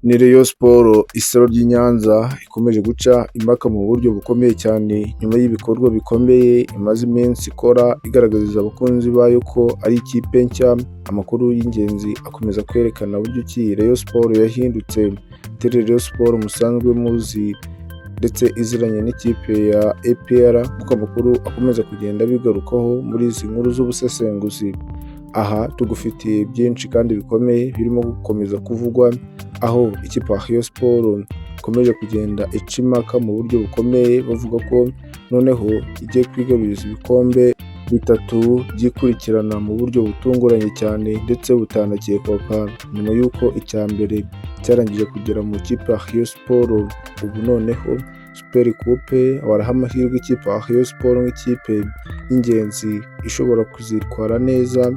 Ni Rayon Sports isaro ry'i Nyanza ikomeje guca impaka mu buryo bukomeye cyane nyuma y'ibikorwa bikomeye imaze iminsi ikora igaragariza abakunzi bayo ko ari ikipe nshya. Amakuru y'ingenzi akomeza kwerekana buryo ki Rayon Sports yahindutse atari Rayon Sports musanzwe muzi ndetse iziranye n'ikipe ya APR, kuko amakuru akomeza kugenda bigarukaho muri izi nkuru z'ubusesenguzi. Aha tugufitiye byinshi kandi bikomeye birimo gukomeza kuvugwa, aho ikipe ya Rayon Sports ikomeje kugenda ica impaka mu buryo bukomeye, bavuga ko noneho igiye kwigaruriza ibikombe bitatu byikurikirana mu buryo butunguranye cyane ndetse butanakekwaga, nyuma y'uko icya mbere cyarangije kugera mu ikipe ya Rayon Sports. Ubu noneho Super Coupe baraha amahirwe ikipe ya Rayon Sports nk'ikipe y'ingenzi ishobora kuzitwara neza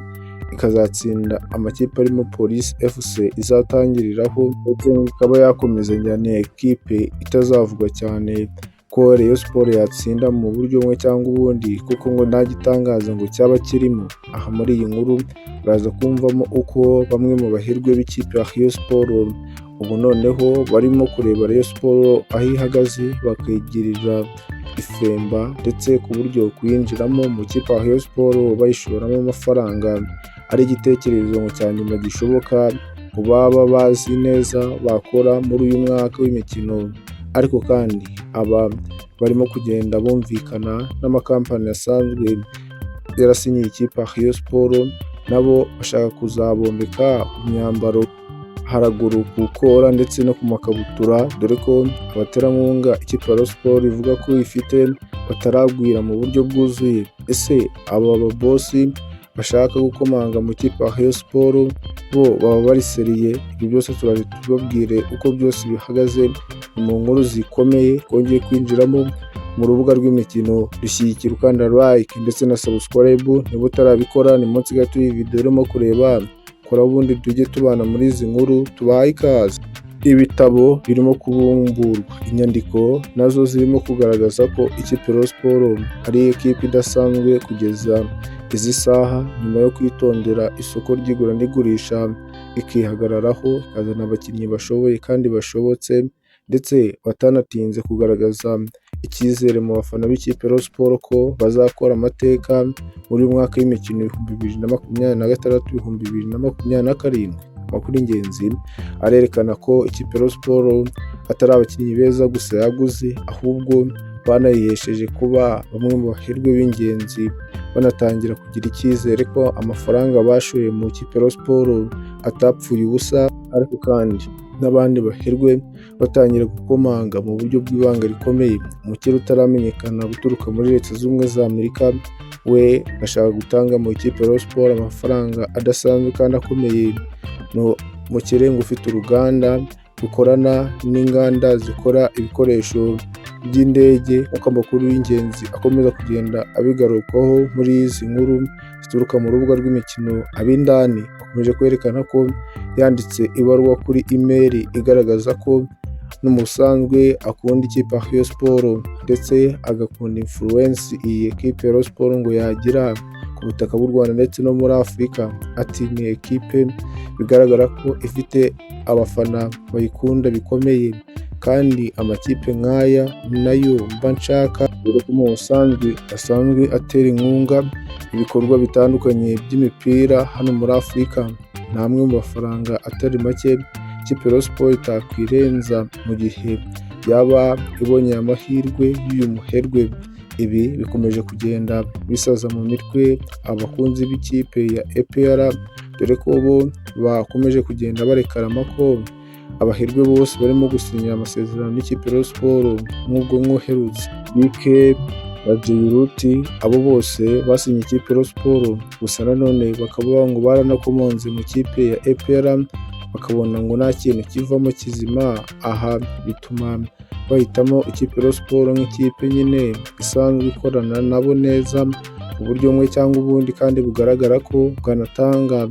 ikazatsinda amakipe arimo Police FC izatangiriraho, ndetse ikaba yakomezanya na ekipe itazavugwa cyane ko Rayon Sports yatsinda mu buryo bumwe cyangwa ubundi, kuko ngo nta gitangaza ngo cyaba kirimo. Aha muri iyi nkuru uraza kumvamo uko bamwe mu bahirwe b'ikipe ya Rayon Sports ubu noneho barimo kureba Rayon Sports aho ihagaze bakayigirira ifemba, ndetse ku buryo kuyinjiramo mu kipe ya Rayon Sports bayishoramo amafaranga ari igitekerezo cya nyuma gishoboka ku baba bazi neza bakora muri uyu mwaka w'imikino. Ariko kandi aba barimo kugenda bumvikana n'amakampani asanzwe yarasinyiye ikipe ya Rayon Sports, nabo bashaka kuzabombeka imyambaro haraguru ku kora ndetse no ku makabutura, dore ko abaterankunga ikipe ya Rayon Sports ivuga ko ifite bataragwira mu buryo bwuzuye. Ese aba babosi bashaka gukomanga mu kipe ya Rayon Sports bo baba bari seriye? Ibyo byose turaje tubabwire uko byose bihagaze mu nkuru zikomeye twongeye kwinjiramo mu rubuga rw'imikino. Dushyigikira ukanda like ndetse na subscribe niba utarabikora, ni munsi gato iyi video urimo kureba, kora ubundi tujye tubana muri izi nkuru. Tubahaye ikaze. Ibitabo birimo kubumburwa, inyandiko nazo zirimo kugaragaza ko ikipe ya Rayon Sports ari ekipe idasanzwe kugeza izi saha, nyuma yo kwitondera isoko ry'igura n'igurisha ikihagararaho, ikazana abakinnyi bashoboye kandi bashobotse, ndetse batanatinze kugaragaza icyizere mu bafana b'ikipe ya Rayon Sports ko bazakora amateka muri uyu mwaka w'imikino 2026-2027. Amakuru y'ingenzi arerekana ko ikipe ya Rayon Sports atari abakinnyi beza gusa yaguze, ahubwo banayihesheje kuba bamwe mu bahirwe b'ingenzi, banatangira kugira icyizere ko amafaranga bashoye mu ikipe ya Rayon Sports atapfuye ubusa. Ariko kandi n'abandi bahirwe batangira gukomanga mu buryo bw'ibanga rikomeye. Umukire utaramenyekana guturuka muri Leta Zunze Ubumwe za Amerika we ashaka gutanga mu ikipe ya Rayon Sports amafaranga adasanzwe kandi akomeye. Umukire ngo ufite uruganda rukorana n'inganda zikora ibikoresho by'indege, nk'uko amakuru y'ingenzi akomeza kugenda abigarukaho muri izi nkuru zituruka mu rubuga rw'imikino. Ab'indani bakomeje kwerekana ko yanditse ibaruwa kuri email igaragaza ko n'umusanzwe akunda ikipe ya Rayon Sports ndetse agakunda influence iyi ekipe ya Rayon Sports ngo yagira ku butaka bw'u Rwanda ndetse no muri Afurika. Ati ni ekipe bigaragara ko ifite abafana bayikunda bikomeye, kandi amakipe nk'aya nayo mba nshaka, dore ko mu busanzwe asanzwe atera inkunga ibikorwa bitandukanye by'imipira hano muri Afurika. Ni amwe mu mafaranga atari make ikipe ya Rayon Sports itakwirenza mu gihe yaba ibonye amahirwe y'uyu muherwe. Ibi bikomeje kugenda bisaza mu mitwe abakunzi b'ikipe ya APR, dore ko bo bakomeje kugenda barekarama ko abahirwe bose barimo gusinyira amasezerano n'ikipe ya Rayon Sports, nk'ubwo nk'uherutse Bike na Jairuti, abo bose basinye ikipe ya Rayon Sports, gusa nanone bakaba ngo baranakomonze mu kipe ya APR bakabona ngo nta kintu kivamo kizima. Aha bituma bahitamo ikipe ya Rayon Sports nk'ikipe nyine isanzwe ikorana nabo neza mu buryo bumwe cyangwa ubundi, kandi bugaragara ko bwanatanga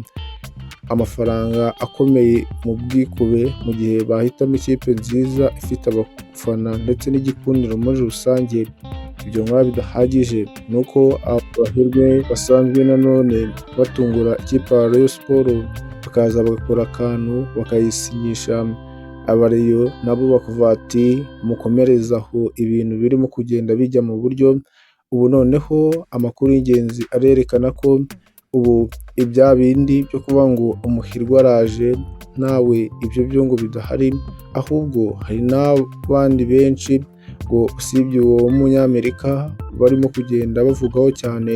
amafaranga akomeye mu bwikube, mu gihe bahitamo ikipe nziza ifite abafana ndetse n'igikundiro muri rusange. Ibyo nkaba bidahagije, nuko abahirwe basanzwe nanone batungura ikipe ya Rayon Sports bakaza bagakora akantu bakayisinyisha Abareyo nabo bakavuga bati mukomereze aho, ibintu birimo kugenda bijya mu buryo. Ubu noneho amakuru y'ingenzi arerekana ko ubu ibya bindi byo kuvuga ngo umuhirwa araje nawe ibyo byo ngo bidahari, ahubwo hari n'abandi benshi ngo usibye uwo munyamerika barimo kugenda bavugaho cyane,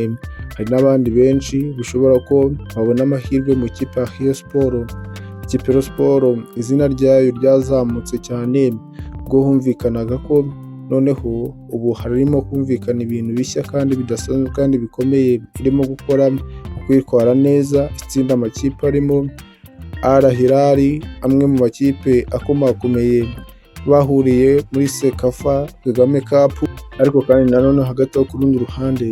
hari n'abandi benshi bishobora ko babona amahirwe mu ikipe ya Rayon Sports. Ikipe ya Rayon Sports izina ryayo ryazamutse cyane ubwo humvikanaga ko noneho ubu harimo kumvikana ibintu bishya kandi bidasanzwe kandi bikomeye irimo gukora kwitwara neza, itsinda amakipe arimo Al Hilal, amwe mu makipe akomakomeye bahuriye muri Sekafa Kagame Cup. Ariko kandi nanone hagati aho ku rundi ruhande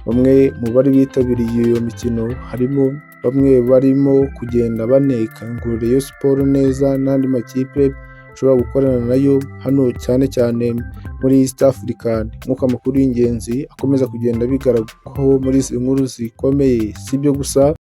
bamwe mu bari bitabiriye iyo mikino harimo bamwe barimo kugenda baneka ngo Rayon Sports neza n'andi makipe ashobora gukorana nayo hano cyane cyane muri East African, nk'uko amakuru y'ingenzi akomeza kugenda bigaragaraho muri izi nkuru zikomeye. Si ibyo gusa